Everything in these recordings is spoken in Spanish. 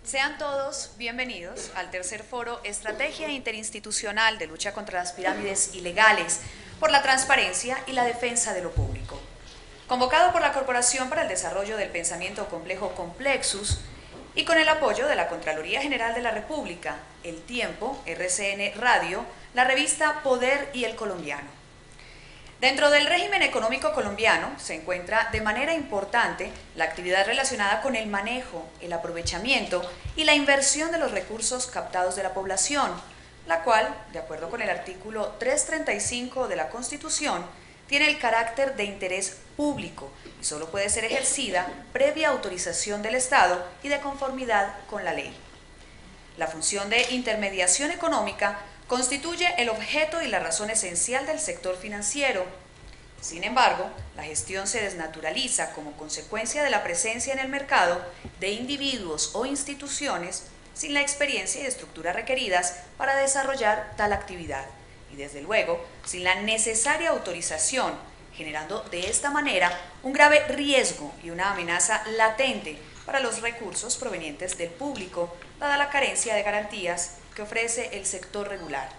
Sean todos bienvenidos al tercer foro Estrategia Interinstitucional de Lucha contra las Pirámides Ilegales por la Transparencia y la Defensa de lo Público. Convocado por la Corporación para el Desarrollo del Pensamiento Complejo Complexus y con el apoyo de la Contraloría General de la República, El Tiempo, RCN Radio, la revista Poder y El Colombiano. Dentro del régimen económico colombiano se encuentra de manera importante la actividad relacionada con el manejo, el aprovechamiento y la inversión de los recursos captados de la población, la cual, de acuerdo con el artículo 335 de la Constitución, tiene el carácter de interés público y solo puede ser ejercida previa autorización del Estado y de conformidad con la ley. La función de intermediación económica constituye el objeto y la razón esencial del sector financiero. Sin embargo, la gestión se desnaturaliza como consecuencia de la presencia en el mercado de individuos o instituciones sin la experiencia y estructura requeridas para desarrollar tal actividad y, desde luego, sin la necesaria autorización, generando de esta manera un grave riesgo y una amenaza latente para los recursos provenientes del público, dada la carencia de garantías que ofrece el sector regular.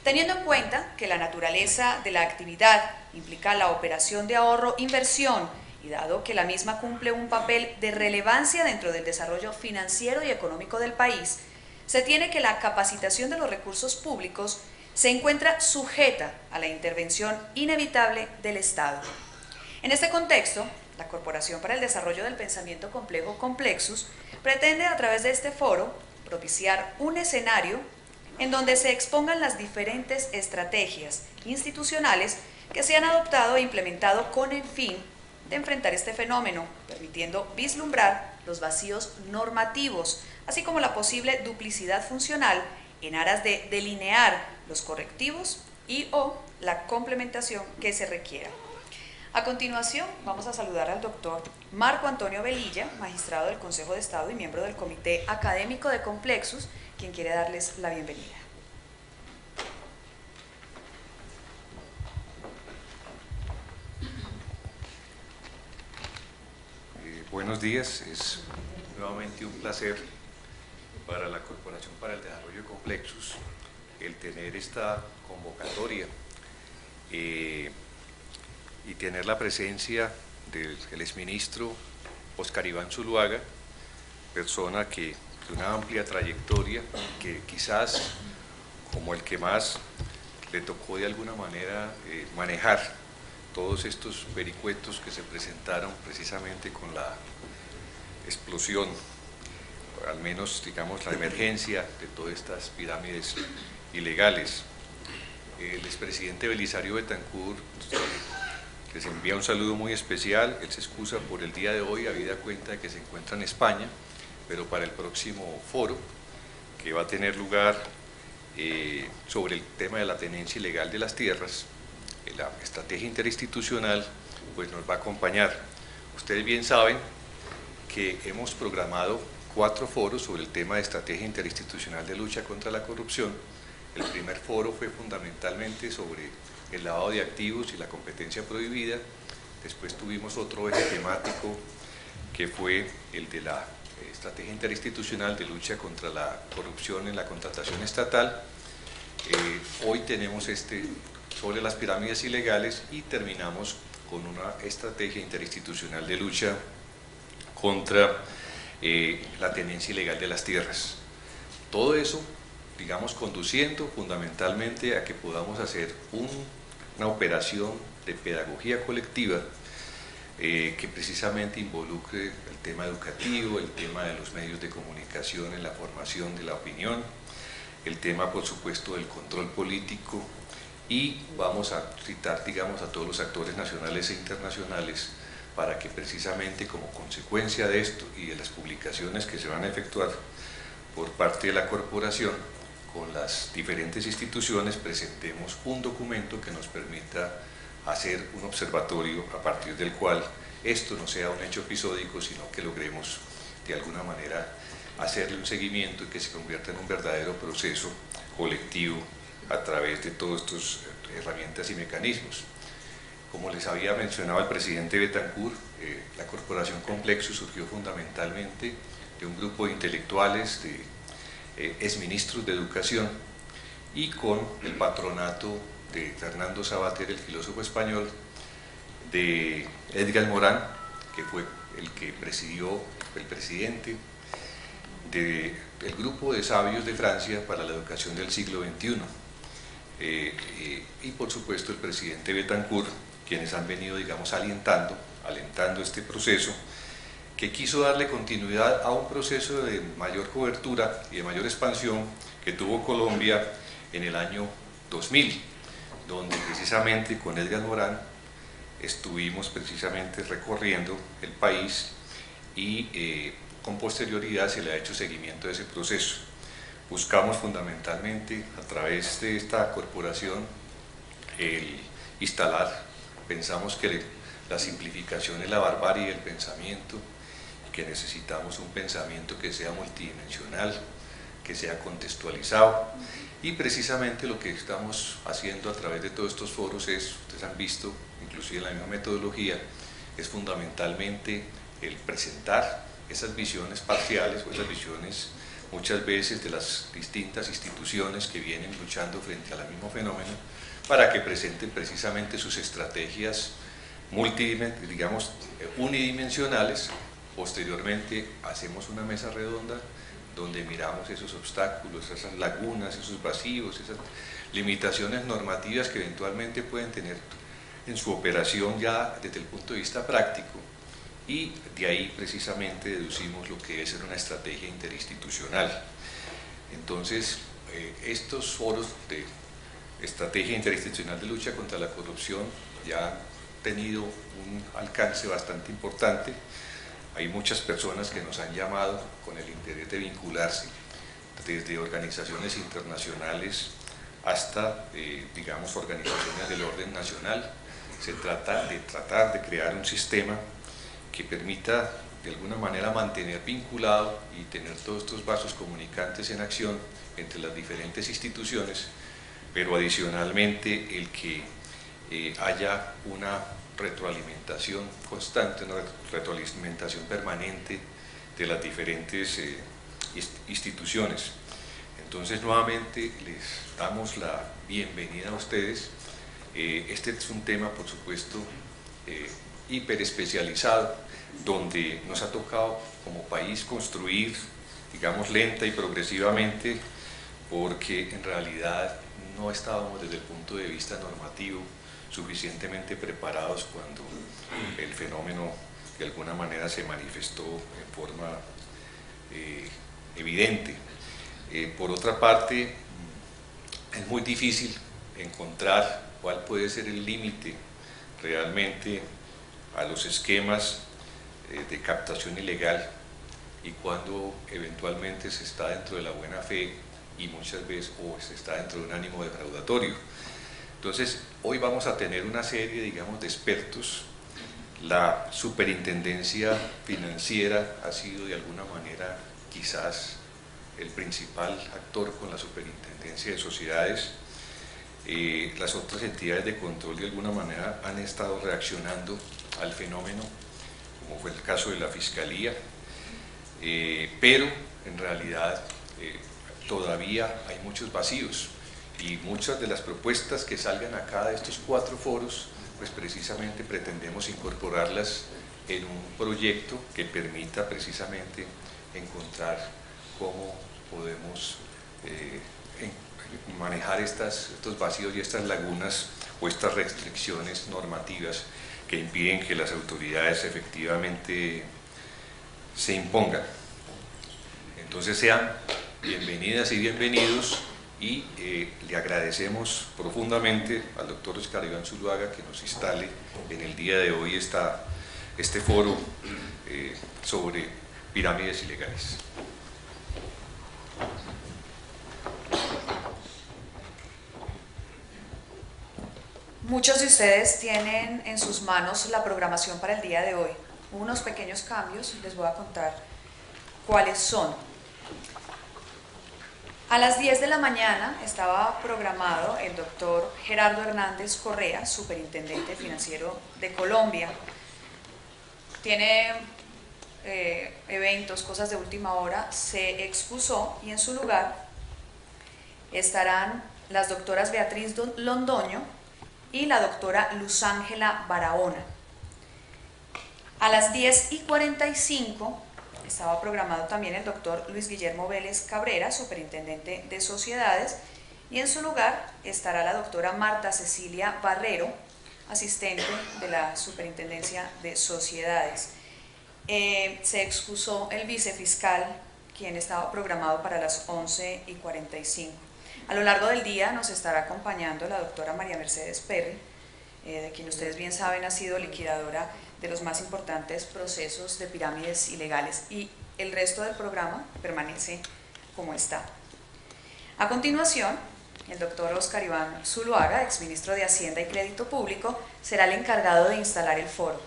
Teniendo en cuenta que la naturaleza de la actividad implica la operación de ahorro-inversión y dado que la misma cumple un papel de relevancia dentro del desarrollo financiero y económico del país, se tiene que la capacitación de los recursos públicos se encuentra sujeta a la intervención inevitable del Estado. En este contexto, la Corporación para el Desarrollo del Pensamiento Complejo Complexus pretende a través de este foro propiciar un escenario en donde se expongan las diferentes estrategias institucionales que se han adoptado e implementado con el fin de enfrentar este fenómeno, permitiendo vislumbrar los vacíos normativos, así como la posible duplicidad funcional en aras de delinear los correctivos y o la complementación que se requiera. A continuación, vamos a saludar al doctor Marco Antonio Velilla, magistrado del Consejo de Estado y miembro del Comité Académico de Complexus, quien quiere darles la bienvenida. Buenos días, es nuevamente un placer para la Corporación para el Desarrollo de Complexus el tener esta convocatoria y tener la presencia del exministro Oscar Iván Zuluaga, persona que de una amplia trayectoria, que quizás como el que más le tocó de alguna manera manejar todos estos vericuetos que se presentaron precisamente con la explosión, al menos digamos la emergencia de todas estas pirámides ilegales. El expresidente Belisario Betancur les envía un saludo muy especial. Él se excusa por el día de hoy, habida cuenta de que se encuentra en España, pero para el próximo foro que va a tener lugar sobre el tema de la tenencia ilegal de las tierras, la estrategia interinstitucional, pues nos va a acompañar. Ustedes bien saben que hemos programado 4 foros sobre el tema de estrategia interinstitucional de lucha contra la corrupción. El primer foro fue fundamentalmente sobre el lavado de activos y la competencia prohibida. Después tuvimos otro eje temático que fue el de la estrategia interinstitucional de lucha contra la corrupción en la contratación estatal. Hoy tenemos este sobre las pirámides ilegales y terminamos con una estrategia interinstitucional de lucha contra la tenencia ilegal de las tierras. Todo eso, digamos, conduciendo fundamentalmente a que podamos hacer una operación de pedagogía colectiva que precisamente involucre el tema educativo, el tema de los medios de comunicación en la formación de la opinión, el tema, por supuesto, del control político, y vamos a citar, digamos, a todos los actores nacionales e internacionales para que precisamente como consecuencia de esto y de las publicaciones que se van a efectuar por parte de la corporación con las diferentes instituciones, presentemos un documento que nos permita hacer un observatorio a partir del cual esto no sea un hecho episódico, sino que logremos de alguna manera hacerle un seguimiento y que se convierta en un verdadero proceso colectivo a través de todas estas herramientas y mecanismos. Como les había mencionado el presidente Betancur, la Corporación Complexus surgió fundamentalmente de un grupo de intelectuales, de exministros de educación, y con el patronato de Fernando Savater, el filósofo español, de Edgar Morán, que fue el que presidió, el presidente del grupo de sabios de Francia para la educación del siglo XXI, y por supuesto el presidente Betancourt, quienes han venido, digamos, alentando este proceso, que quiso darle continuidad a un proceso de mayor cobertura y de mayor expansión que tuvo Colombia en el año 2000, donde precisamente con Edgar Morán estuvimos precisamente recorriendo el país y con posterioridad se le ha hecho seguimiento de ese proceso. Buscamos fundamentalmente a través de esta corporación el instalar, pensamos que la simplificación es la barbarie del pensamiento, que necesitamos un pensamiento que sea multidimensional, que sea contextualizado, y precisamente lo que estamos haciendo a través de todos estos foros es, ustedes han visto, inclusive la misma metodología, es fundamentalmente el presentar esas visiones parciales o esas visiones muchas veces de las distintas instituciones que vienen luchando frente al mismo fenómeno, para que presenten precisamente sus estrategias unidimensionales. Posteriormente hacemos una mesa redonda donde miramos esos obstáculos, esas lagunas, esos vacíos, esas limitaciones normativas que eventualmente pueden tener en su operación ya desde el punto de vista práctico, y de ahí precisamente deducimos lo que es una estrategia interinstitucional. Entonces, estos foros de estrategia interinstitucional de lucha contra la corrupción ya han tenido un alcance bastante importante. Hay muchas personas que nos han llamado con el interés de vincularse, desde organizaciones internacionales hasta, digamos, organizaciones del orden nacional. Se trata de crear un sistema que permita de alguna manera mantener vinculado y tener todos estos vasos comunicantes en acción entre las diferentes instituciones, pero adicionalmente el que haya una retroalimentación constante, una retroalimentación permanente de las diferentes instituciones. Entonces, nuevamente les damos la bienvenida a ustedes. Este es un tema, por supuesto, hiperespecializado, donde nos ha tocado como país construir, digamos, lenta y progresivamente, porque en realidad no estábamos desde el punto de vista normativo suficientemente preparados cuando el fenómeno de alguna manera se manifestó en forma evidente. Por otra parte, es muy difícil encontrar cuál puede ser el límite realmente a los esquemas de captación ilegal y cuando eventualmente se está dentro de la buena fe y muchas veces se está dentro de un ánimo defraudatorio. Entonces, hoy vamos a tener una serie, digamos, de expertos. La superintendencia financiera ha sido de alguna manera quizás el principal actor con la superintendencia de sociedades. Las otras entidades de control de alguna manera han estado reaccionando al fenómeno, como fue el caso de la Fiscalía, pero en realidad todavía hay muchos vacíos y muchas de las propuestas que salgan acá de estos 4 foros, pues precisamente pretendemos incorporarlas en un proyecto que permita precisamente encontrar cómo podemos manejar estos vacíos y estas lagunas o estas restricciones normativas que impiden que las autoridades efectivamente se impongan. Entonces sean bienvenidas y bienvenidos, y le agradecemos profundamente al doctor Oscar Iván Zuluaga que nos instale en el día de hoy este foro sobre pirámides ilegales. Muchos de ustedes tienen en sus manos la programación para el día de hoy. Unos pequeños cambios, les voy a contar cuáles son. A las 10 de la mañana estaba programado el doctor Gerardo Hernández Correa, superintendente financiero de Colombia. Tiene eventos, cosas de última hora, se excusó y en su lugar estarán las doctoras Beatriz Londoño y la doctora Luz Ángela Barahona. A las 10:45 estaba programado también el doctor Luis Guillermo Vélez Cabrera, superintendente de sociedades, y en su lugar estará la doctora Marta Cecilia Barrero, asistente de la superintendencia de sociedades. Se excusó el vicefiscal, quien estaba programado para las 11:45. A lo largo del día nos estará acompañando la doctora María Mercedes Perry, de quien ustedes bien saben ha sido liquidadora de los más importantes procesos de pirámides ilegales, y el resto del programa permanece como está. A continuación, el doctor Óscar Iván Zuluaga, exministro de Hacienda y Crédito Público, será el encargado de instalar el foro.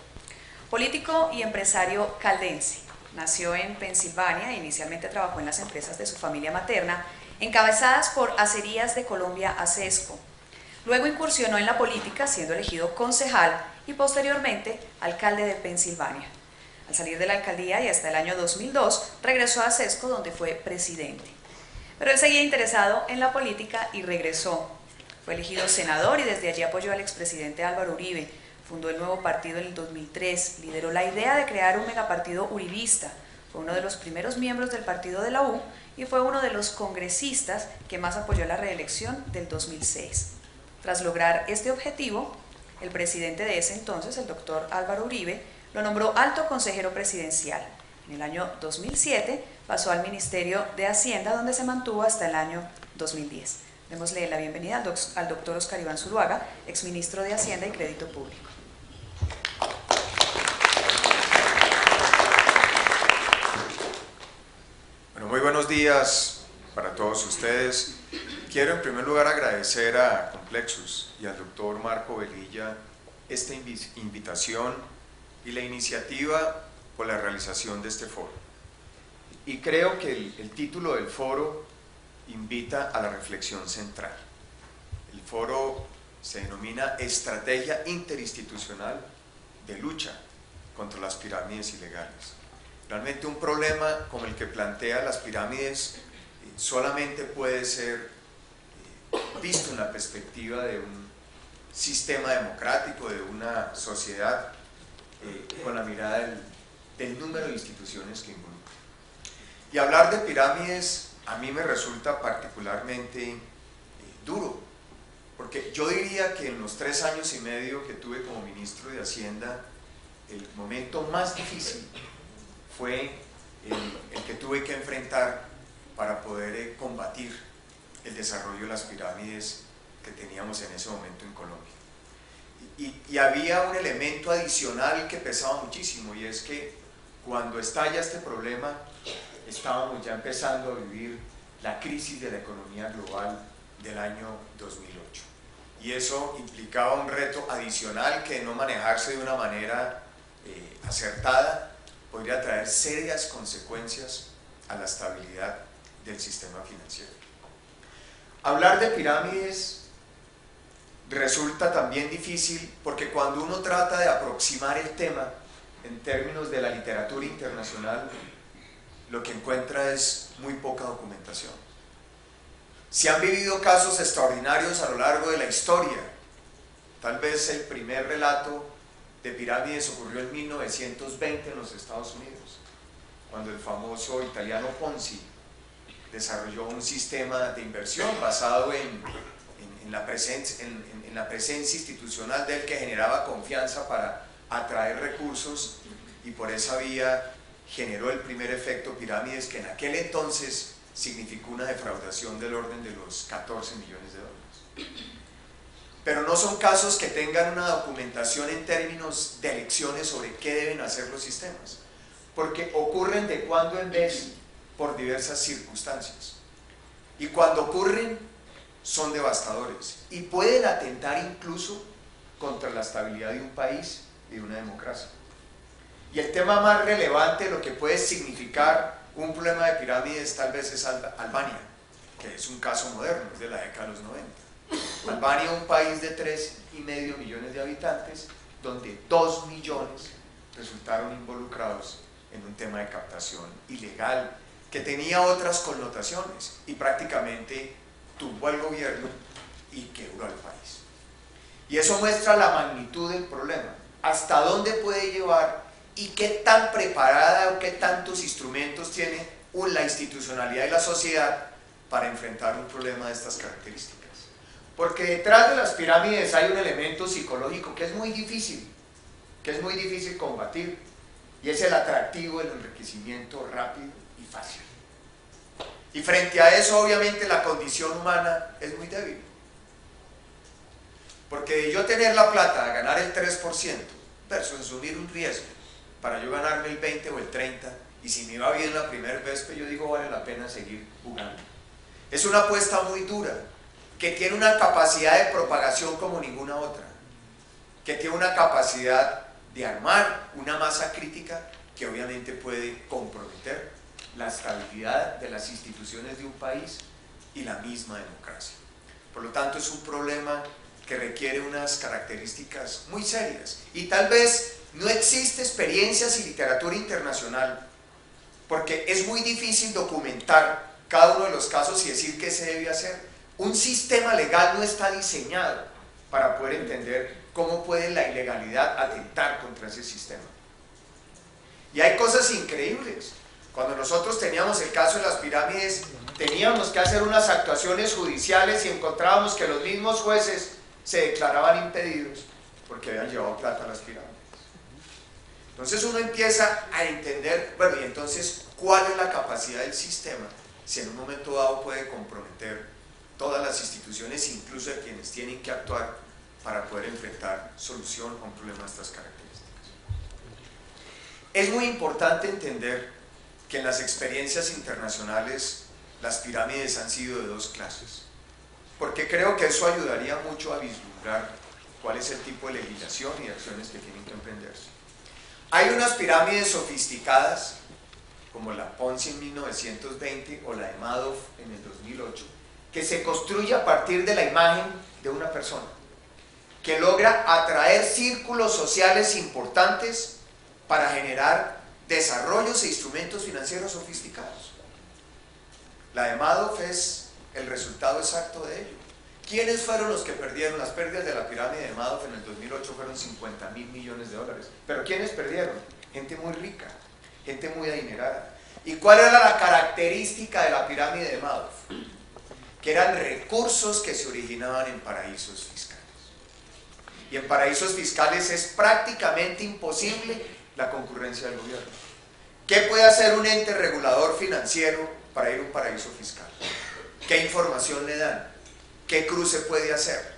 Político y empresario caldense, nació en Pensilvania e inicialmente trabajó en las empresas de su familia materna, encabezadas por Acerías de Colombia Acesco. Luego incursionó en la política, siendo elegido concejal y posteriormente alcalde de Pensilvania. Al salir de la alcaldía y hasta el año 2002, regresó a Acesco, donde fue presidente. Pero él seguía interesado en la política y regresó. Fue elegido senador y desde allí apoyó al expresidente Álvaro Uribe. Fundó el Nuevo Partido en el 2003, lideró la idea de crear un megapartido uribista, fue uno de los primeros miembros del partido de la U y fue uno de los congresistas que más apoyó la reelección del 2006. Tras lograr este objetivo, el presidente de ese entonces, el doctor Álvaro Uribe, lo nombró alto consejero presidencial. En el año 2007 pasó al Ministerio de Hacienda, donde se mantuvo hasta el año 2010. Démosle la bienvenida al doctor Óscar Iván Zuluaga, exministro de Hacienda y Crédito Público. Bueno, muy buenos días para todos ustedes. Quiero en primer lugar agradecer a Complexus y al doctor Marco Velilla esta invitación y la iniciativa por la realización de este foro. Y creo que el título del foro invita a la reflexión central. El foro se denomina Estrategia Interinstitucional de Lucha contra las Pirámides Ilegales. Realmente un problema como el que plantea las pirámides solamente puede ser visto en la perspectiva de un sistema democrático, de una sociedad con la mirada del número de instituciones que involucra. Y hablar de pirámides a mí me resulta particularmente duro, porque yo diría que en los 3 años y medio que tuve como ministro de Hacienda, el momento más difícil fue el que tuve que enfrentar para poder combatir el desarrollo de las pirámides que teníamos en ese momento en Colombia. Y había un elemento adicional que pesaba muchísimo, y es que cuando estalla este problema estábamos ya empezando a vivir la crisis de la economía global del año 2008, y eso implicaba un reto adicional que, de no manejarse de una manera acertada, podría traer serias consecuencias a la estabilidad del sistema financiero. Hablar de pirámides resulta también difícil porque cuando uno trata de aproximar el tema en términos de la literatura internacional, lo que encuentra es muy poca documentación. Se han vivido casos extraordinarios a lo largo de la historia. Tal vez el primer relato de pirámides ocurrió en 1920 en los Estados Unidos, cuando el famoso italiano Ponzi desarrolló un sistema de inversión basado en la presencia institucional de él, que generaba confianza para atraer recursos, y por esa vía generó el primer efecto pirámides, que en aquel entonces significó una defraudación del orden de los 14 millones de dólares. Pero no son casos que tengan una documentación en términos de lecciones sobre qué deben hacer los sistemas, porque ocurren de cuando en vez por diversas circunstancias, y cuando ocurren son devastadores y pueden atentar incluso contra la estabilidad de un país y de una democracia. Y el tema más relevante, lo que puede significar un problema de pirámides, tal vez es Albania, que es un caso moderno, es de la década de los 90. Albania, un país de 3,5 millones de habitantes, donde 2 millones resultaron involucrados en un tema de captación ilegal que tenía otras connotaciones y prácticamente tumbó al gobierno y quebró al país. Y eso muestra la magnitud del problema, hasta dónde puede llevar y qué tan preparada o qué tantos instrumentos tiene la institucionalidad y la sociedad para enfrentar un problema de estas características. Porque detrás de las pirámides hay un elemento psicológico que es muy difícil combatir, y es el atractivo del enriquecimiento rápido y fácil. Y frente a eso, obviamente, la condición humana es muy débil. Porque de yo tener la plata a ganar el 3% versus asumir un riesgo para yo ganarme el 20 o el 30, y si me va bien la primera vez, pues yo digo vale la pena seguir jugando. Es una apuesta muy dura, que tiene una capacidad de propagación como ninguna otra, que tiene una capacidad de armar una masa crítica que obviamente puede comprometer la estabilidad de las instituciones de un país y la misma democracia. Por lo tanto, es un problema que requiere unas características muy serias, y tal vez no existe experiencias y literatura internacional, porque es muy difícil documentar cada uno de los casos y decir qué se debe hacer. Un sistema legal no está diseñado para poder entender cómo puede la ilegalidad atentar contra ese sistema. Y hay cosas increíbles. Cuando nosotros teníamos el caso de las pirámides, teníamos que hacer unas actuaciones judiciales y encontrábamos que los mismos jueces se declaraban impedidos porque habían llevado plata a las pirámides. Entonces uno empieza a entender, bueno, y entonces, ¿cuál es la capacidad del sistema si en un momento dado puede comprometer todas las instituciones, incluso a quienes tienen que actuar para poder enfrentar solución a un problema de estas características? Es muy importante entender que en las experiencias internacionales las pirámides han sido de dos clases, porque creo que eso ayudaría mucho a vislumbrar cuál es el tipo de legislación y acciones que tienen que emprenderse. Hay unas pirámides sofisticadas, como la Ponzi en 1920 o la de Madoff en el 2008, que se construye a partir de la imagen de una persona, que logra atraer círculos sociales importantes para generar desarrollos e instrumentos financieros sofisticados. La de Madoff es el resultado exacto de ello. ¿Quiénes fueron los que perdieron? Las pérdidas de la pirámide de Madoff en el 2008 fueron 50.000 millones de dólares. ¿Pero quiénes perdieron? Gente muy rica, gente muy adinerada. ¿Y cuál era la característica de la pirámide de Madoff? Que eran recursos que se originaban en paraísos fiscales. Y en paraísos fiscales es prácticamente imposible la concurrencia del gobierno. ¿Qué puede hacer un ente regulador financiero para ir a un paraíso fiscal? ¿Qué información le dan? ¿Qué cruce puede hacer?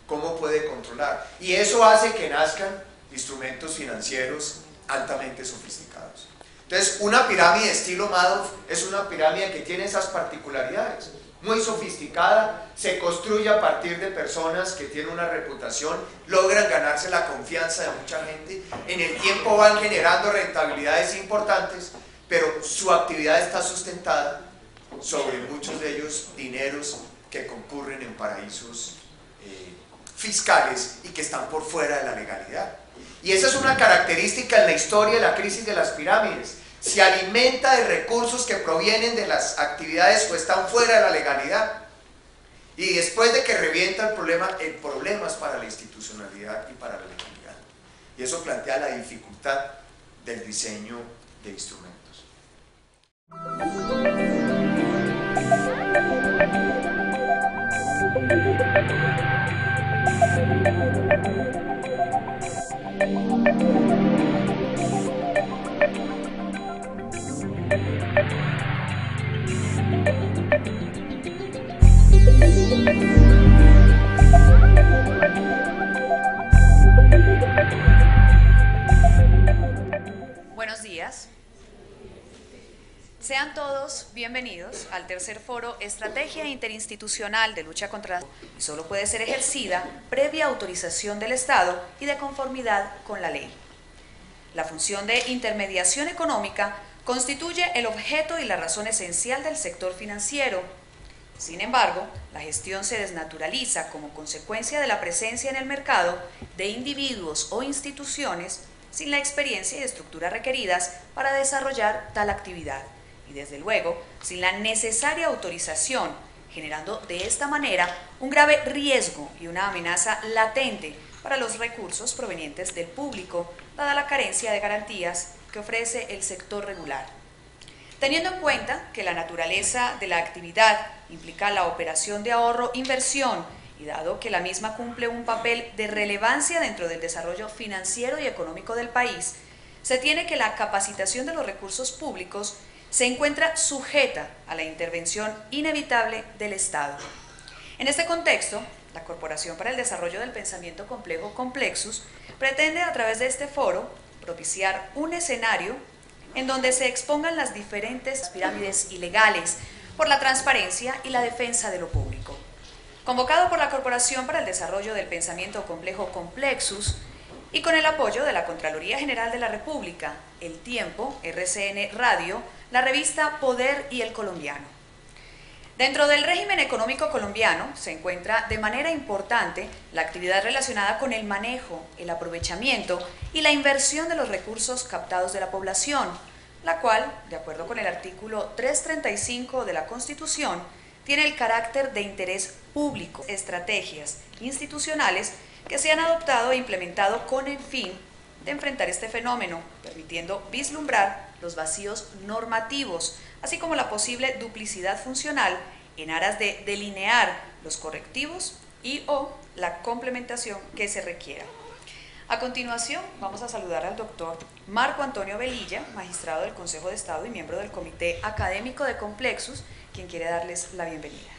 ¿Cómo puede controlar? Y eso hace que nazcan instrumentos financieros altamente sofisticados. Entonces, una pirámide estilo Madoff es una pirámide que tiene esas particularidades. Muy sofisticada, se construye a partir de personas que tienen una reputación, logran ganarse la confianza de mucha gente, en el tiempo van generando rentabilidades importantes, pero su actividad está sustentada sobre muchos de ellos dineros que concurren en paraísos fiscales y que están por fuera de la legalidad. Y esa es una característica en la historia de la crisis de las pirámides. Se alimenta de recursos que provienen de las actividades o están fuera de la legalidad. Y después de que revienta el problema es para la institucionalidad y para la legalidad. Y eso plantea la dificultad del diseño de instrumentos. Buenos días. Sean todos bienvenidos al tercer foro Estrategia Interinstitucional de Lucha contra la y solo puede ser ejercida previa autorización del Estado y de conformidad con la ley. La función de intermediación económica constituye el objeto y la razón esencial del sector financiero. Sin embargo, la gestión se desnaturaliza como consecuencia de la presencia en el mercado de individuos o instituciones sin la experiencia y estructura requeridas para desarrollar tal actividad y, desde luego, sin la necesaria autorización, generando de esta manera un grave riesgo y una amenaza latente para los recursos provenientes del público, dada la carencia de garantías que ofrece el sector regular. Teniendo en cuenta que la naturaleza de la actividad implica la operación de ahorro-inversión y dado que la misma cumple un papel de relevancia dentro del desarrollo financiero y económico del país, se tiene que la capacitación de los recursos públicos se encuentra sujeta a la intervención inevitable del Estado. En este contexto, la Corporación para el Desarrollo del Pensamiento Complejo Complexus pretende a través de este foro propiciar un escenario en donde se expongan las diferentes pirámides ilegales por la transparencia y la defensa de lo público. Convocado por la Corporación para el Desarrollo del Pensamiento Complejo Complexus y con el apoyo de la Contraloría General de la República, El Tiempo, RCN Radio, la revista Poder y El Colombiano. Dentro del régimen económico colombiano se encuentra de manera importante la actividad relacionada con el manejo, el aprovechamiento y la inversión de los recursos captados de la población, la cual, de acuerdo con el artículo 335 de la Constitución, tiene el carácter de interés público, estrategias institucionales que se han adoptado e implementado con el fin de enfrentar este fenómeno, permitiendo vislumbrar los vacíos normativos, así como la posible duplicidad funcional en aras de delinear los correctivos y o la complementación que se requiera. A continuación, vamos a saludar al doctor Marco Antonio Velilla, magistrado del Consejo de Estado y miembro del Comité Académico de Complexus, quien quiere darles la bienvenida.